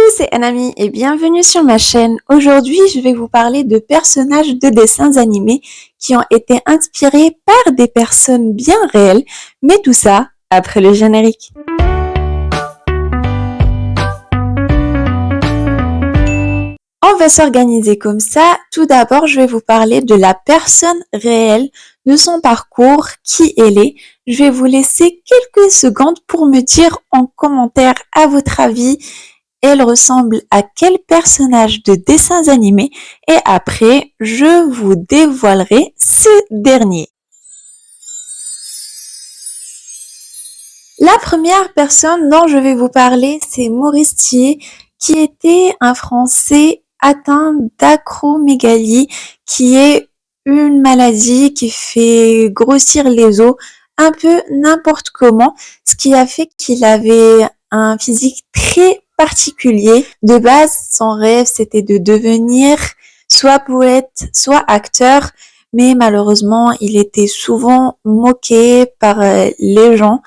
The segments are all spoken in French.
c'est Anami et bienvenue sur ma chaîne. Aujourd'hui, je vais vous parler de personnages de dessins animés qui ont été inspirés par des personnes bien réelles, mais tout ça après le générique. On va s'organiser comme ça. Tout d'abord, je vais vous parler de la personne réelle, de son parcours, qui elle est. Je vais vous laisser quelques secondes pour me dire en commentaire à votre avis elle ressemble à quel personnage de dessins animés et après je vous dévoilerai ce dernier. La première personne dont je vais vous parler, c'est Maurice Thier, qui était un Français atteint d'acromégalie, qui est une maladie qui fait grossir les os un peu n'importe comment, ce qui a fait qu'il avait un physique très particulier. De base, son rêve, c'était de devenir soit poète, soit acteur, mais malheureusement, il était souvent moqué par les gens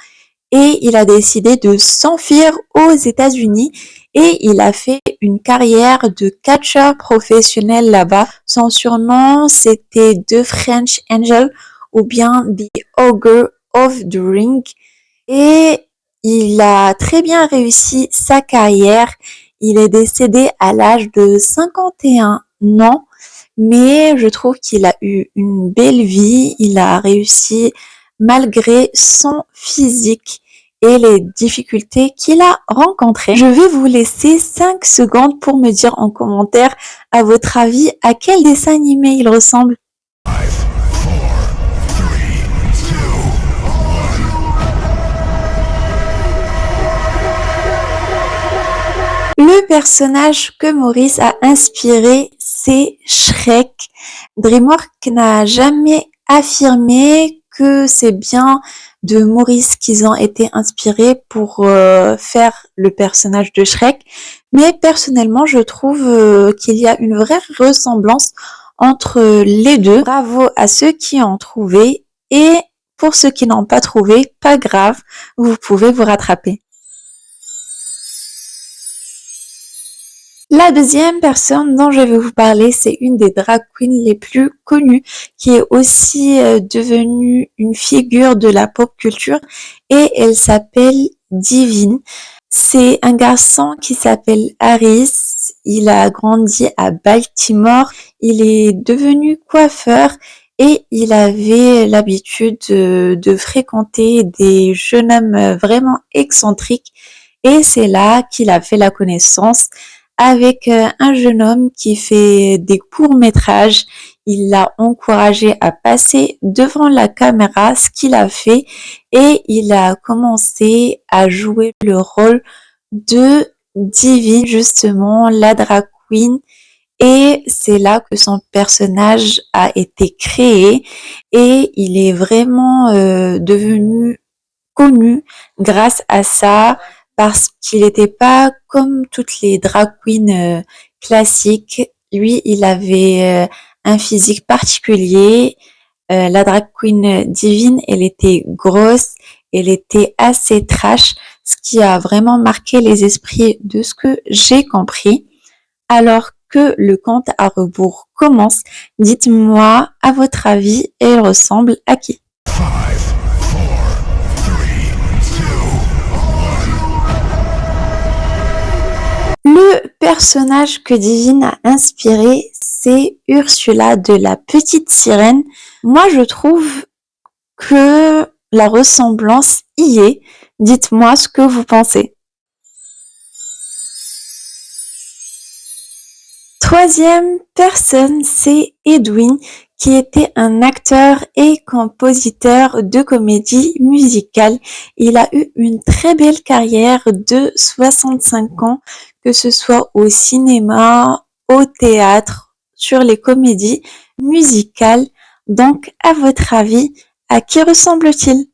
et il a décidé de s'enfuir aux États-Unis et il a fait une carrière de catcheur professionnel là-bas. Son surnom, c'était The French Angel ou bien The Ogre of the Ring et il a très bien réussi sa carrière. Il est décédé à l'âge de 51 ans, mais je trouve qu'il a eu une belle vie. Il a réussi malgré son physique et les difficultés qu'il a rencontrées. Je vais vous laisser 5 secondes pour me dire en commentaire, à votre avis, à quel dessin animé il ressemble. Le personnage que Maurice a inspiré, c'est Shrek. DreamWorks n'a jamais affirmé que c'est bien de Maurice qu'ils ont été inspirés pour faire le personnage de Shrek. Mais personnellement, je trouve qu'il y a une vraie ressemblance entre les deux. Bravo à ceux qui ont trouvé et pour ceux qui n'ont pas trouvé, pas grave, vous pouvez vous rattraper. La deuxième personne dont je vais vous parler, c'est une des drag queens les plus connues, qui est aussi devenue une figure de la pop culture et elle s'appelle Divine. C'est un garçon qui s'appelle Harris. Il a grandi à Baltimore. Il est devenu coiffeur et il avait l'habitude de fréquenter des jeunes hommes vraiment excentriques. Et c'est là qu'il a fait la connaissance avec un jeune homme qui fait des courts-métrages. Il l'a encouragé à passer devant la caméra, ce qu'il a fait, et il a commencé à jouer le rôle de Divine, justement, la drag queen. Et c'est là que son personnage a été créé et il est vraiment devenu connu grâce à ça parce qu'il n'était pas comme toutes les drag queens classiques. Lui, il avait un physique particulier. La drag queen Divine, elle était grosse, elle était assez trash, ce qui a vraiment marqué les esprits de ce que j'ai compris. Alors que le compte à rebours commence, dites-moi, à votre avis, elle ressemble à qui? Le personnage que Divine a inspiré, c'est Ursula de la Petite Sirène. Moi, je trouve que la ressemblance y est. Dites-moi ce que vous pensez. Troisième personne, c'est Edwin, qui était un acteur et compositeur de comédie musicale. Il a eu une très belle carrière de 65 ans, que ce soit au cinéma, au théâtre, sur les comédies musicales. Donc, à votre avis, à qui ressemble-t-il?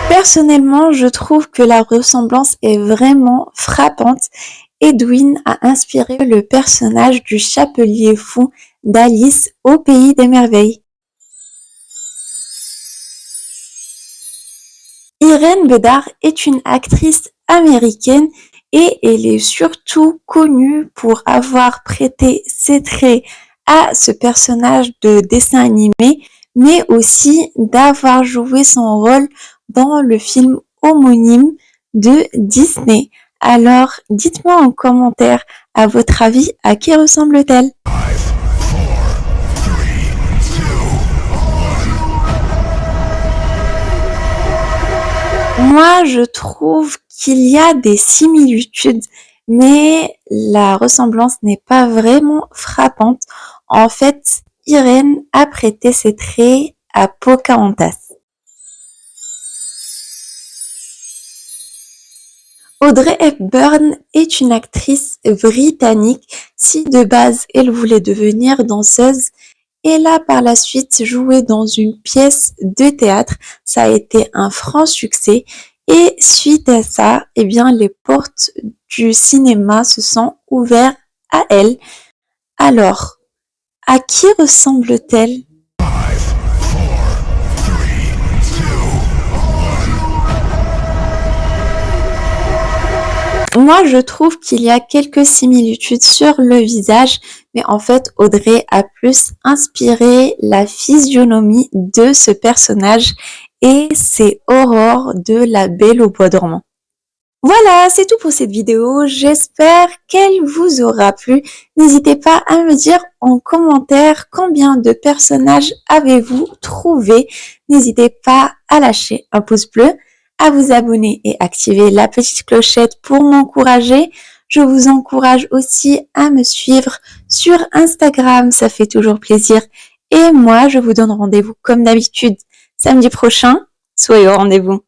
Personnellement, je trouve que la ressemblance est vraiment frappante. Edwin a inspiré le personnage du chapelier fou d'Alice au pays des merveilles. Irène Bedard est une actrice américaine et elle est surtout connue pour avoir prêté ses traits à ce personnage de dessin animé, mais aussi d'avoir joué son rôle dans le film homonyme de Disney. Alors, dites-moi en commentaire, à votre avis, à qui ressemble-t-elle? Moi, je trouve qu'il y a des similitudes, mais la ressemblance n'est pas vraiment frappante. En fait, Irène a prêté ses traits à Pocahontas. Audrey Hepburn est une actrice britannique. Si de base elle voulait devenir danseuse, elle a par la suite joué dans une pièce de théâtre. Ça a été un franc succès. Et suite à ça, eh bien, les portes du cinéma se sont ouvertes à elle. Alors, à qui ressemble-t-elle? Moi, je trouve qu'il y a quelques similitudes sur le visage, mais en fait, Audrey a plus inspiré la physionomie de ce personnage et c'est Aurore de La Belle au bois dormant. Voilà, c'est tout pour cette vidéo. J'espère qu'elle vous aura plu. N'hésitez pas à me dire en commentaire combien de personnages avez-vous trouvé. N'hésitez pas à lâcher un pouce bleu, à vous abonner et activer la petite clochette pour m'encourager. Je vous encourage aussi à me suivre sur Instagram, ça fait toujours plaisir. Et moi, je vous donne rendez-vous comme d'habitude samedi prochain. Soyez au rendez-vous.